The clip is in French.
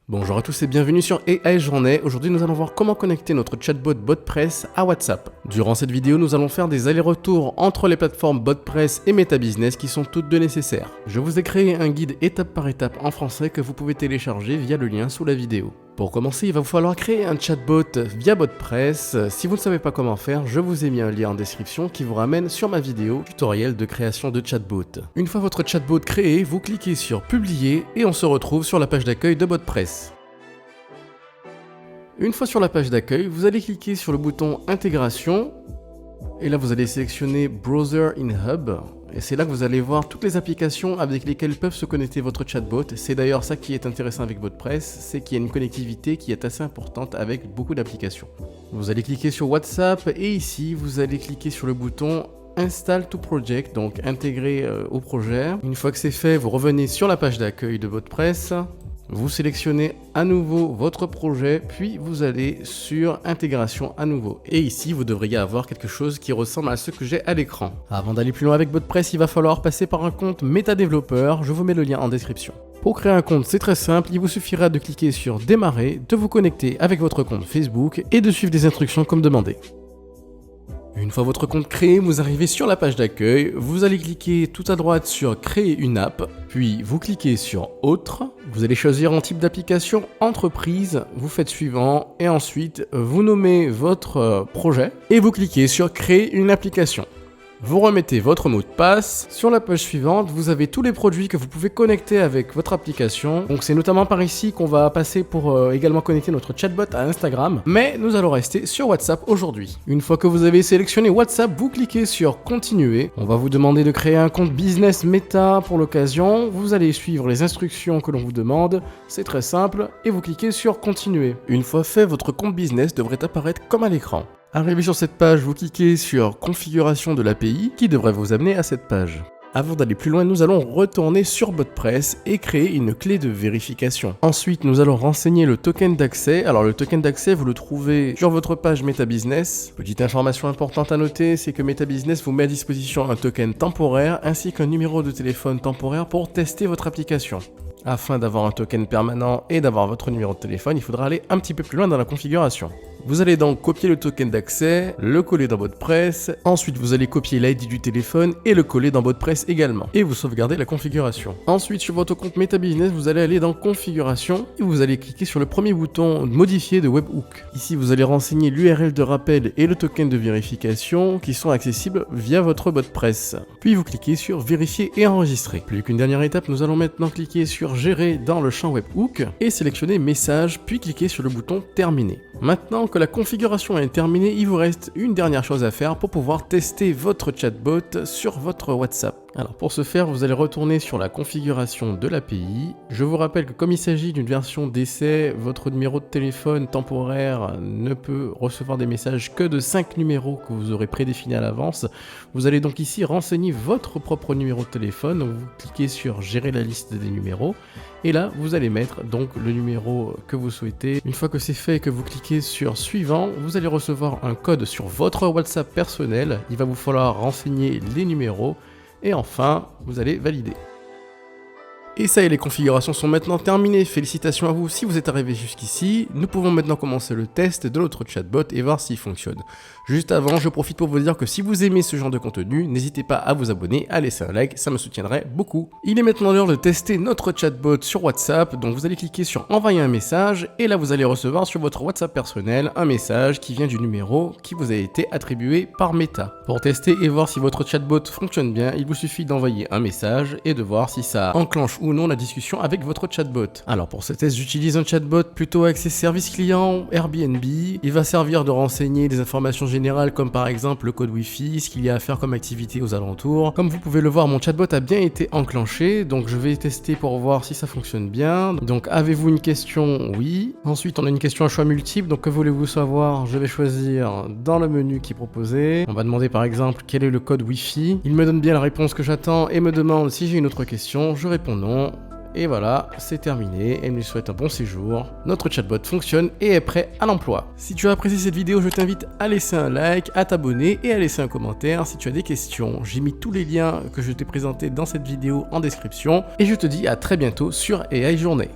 Bonjour à tous et bienvenue sur AI Journée. Aujourd'hui nous allons voir comment connecter notre chatbot BotPress à WhatsApp. Durant cette vidéo nous allons faire des allers-retours entre les plateformes BotPress et MetaBusiness qui sont toutes deux nécessaires. Je vous ai créé un guide étape par étape en français que vous pouvez télécharger via le lien sous la vidéo. Pour commencer, il va vous falloir créer un chatbot via BotPress. Si vous ne savez pas comment faire, je vous ai mis un lien en description qui vous ramène sur ma vidéo tutoriel de création de chatbot. Une fois votre chatbot créé, vous cliquez sur Publier et on se retrouve sur la page d'accueil de BotPress. Une fois sur la page d'accueil, vous allez cliquer sur le bouton Intégration et là vous allez sélectionner Browser in Hub. Et c'est là que vous allez voir toutes les applications avec lesquelles peuvent se connecter votre chatbot. C'est d'ailleurs ça qui est intéressant avec BotPress, c'est qu'il y a une connectivité qui est assez importante avec beaucoup d'applications. Vous allez cliquer sur WhatsApp et ici vous allez cliquer sur le bouton Install to Project, donc intégrer au projet. Une fois que c'est fait, vous revenez sur la page d'accueil de BotPress. Vous sélectionnez à nouveau votre projet, puis vous allez sur intégration à nouveau. Et ici, vous devriez avoir quelque chose qui ressemble à ce que j'ai à l'écran. Avant d'aller plus loin avec BotPress, il va falloir passer par un compte MetaDeveloper. Je vous mets le lien en description. Pour créer un compte, c'est très simple. Il vous suffira de cliquer sur Démarrer, de vous connecter avec votre compte Facebook et de suivre des instructions comme demandé. Une fois votre compte créé, vous arrivez sur la page d'accueil, vous allez cliquer tout à droite sur Créer une app, puis vous cliquez sur Autre, vous allez choisir un type d'application, Entreprise, vous faites suivant et ensuite vous nommez votre projet et vous cliquez sur Créer une application. Vous remettez votre mot de passe. Sur la page suivante, vous avez tous les produits que vous pouvez connecter avec votre application. Donc c'est notamment par ici qu'on va passer pour également connecter notre chatbot à Instagram. Mais nous allons rester sur WhatsApp aujourd'hui. Une fois que vous avez sélectionné WhatsApp, vous cliquez sur Continuer. On va vous demander de créer un compte business Meta pour l'occasion. Vous allez suivre les instructions que l'on vous demande. C'est très simple. Et vous cliquez sur Continuer. Une fois fait, votre compte business devrait apparaître comme à l'écran. Arrivé sur cette page, vous cliquez sur Configuration de l'API qui devrait vous amener à cette page. Avant d'aller plus loin, nous allons retourner sur BotPress et créer une clé de vérification. Ensuite, nous allons renseigner le token d'accès. Alors le token d'accès, vous le trouvez sur votre page MetaBusiness. Petite information importante à noter, c'est que MetaBusiness vous met à disposition un token temporaire ainsi qu'un numéro de téléphone temporaire pour tester votre application. Afin d'avoir un token permanent et d'avoir votre numéro de téléphone, il faudra aller un petit peu plus loin dans la configuration. Vous allez donc copier le token d'accès, le coller dans BotPress, ensuite vous allez copier l'ID du téléphone et le coller dans BotPress également. Et vous sauvegardez la configuration. Ensuite sur votre compte MetaBusiness, vous allez aller dans Configuration et vous allez cliquer sur le premier bouton Modifier de Webhook. Ici vous allez renseigner l'URL de rappel et le token de vérification qui sont accessibles via votre BotPress. Puis vous cliquez sur Vérifier et enregistrer. Plus qu'une dernière étape, nous allons maintenant cliquer sur Gérer dans le champ Webhook et sélectionner Message, puis cliquer sur le bouton Terminer. Maintenant que la configuration est terminée, il vous reste une dernière chose à faire pour pouvoir tester votre chatbot sur votre WhatsApp. Alors pour ce faire, vous allez retourner sur la configuration de l'API. Je vous rappelle que comme il s'agit d'une version d'essai, votre numéro de téléphone temporaire ne peut recevoir des messages que de 5 numéros que vous aurez prédéfinis à l'avance. Vous allez donc ici renseigner votre propre numéro de téléphone. Donc vous cliquez sur Gérer la liste des numéros. Et là, vous allez mettre donc le numéro que vous souhaitez. Une fois que c'est fait et que vous cliquez sur Suivant, vous allez recevoir un code sur votre WhatsApp personnel. Il va vous falloir renseigner les numéros. Et enfin, vous allez valider. Et ça y est, les configurations sont maintenant terminées. Félicitations à vous si vous êtes arrivé jusqu'ici. Nous pouvons maintenant commencer le test de notre chatbot et voir s'il fonctionne. Juste avant, je profite pour vous dire que si vous aimez ce genre de contenu, n'hésitez pas à vous abonner, à laisser un like, ça me soutiendrait beaucoup. Il est maintenant l'heure de tester notre chatbot sur WhatsApp. Donc vous allez cliquer sur Envoyer un message et là vous allez recevoir sur votre WhatsApp personnel un message qui vient du numéro qui vous a été attribué par Meta. Pour tester et voir si votre chatbot fonctionne bien, il vous suffit d'envoyer un message et de voir si ça enclenche ou non la discussion avec votre chatbot. Alors pour ce test, j'utilise un chatbot plutôt axé service client Airbnb. Il va servir de renseigner des informations générales comme par exemple le code Wi-Fi, ce qu'il y a à faire comme activité aux alentours. Comme vous pouvez le voir, mon chatbot a bien été enclenché, donc je vais tester pour voir si ça fonctionne bien. Donc avez-vous une question? Oui. Ensuite on a une question à choix multiple, donc que voulez-vous savoir? Je vais choisir dans le menu qui est proposé. On va demander par exemple quel est le code Wi-Fi. Il me donne bien la réponse que j'attends et me demande si j'ai une autre question. Je réponds non. Et voilà, c'est terminé, elle nous souhaite un bon séjour. Notre chatbot fonctionne et est prêt à l'emploi. Si tu as apprécié cette vidéo, je t'invite à laisser un like, à t'abonner et à laisser un commentaire si tu as des questions. J'ai mis tous les liens que je t'ai présentés dans cette vidéo en description et je te dis à très bientôt sur AI Journée.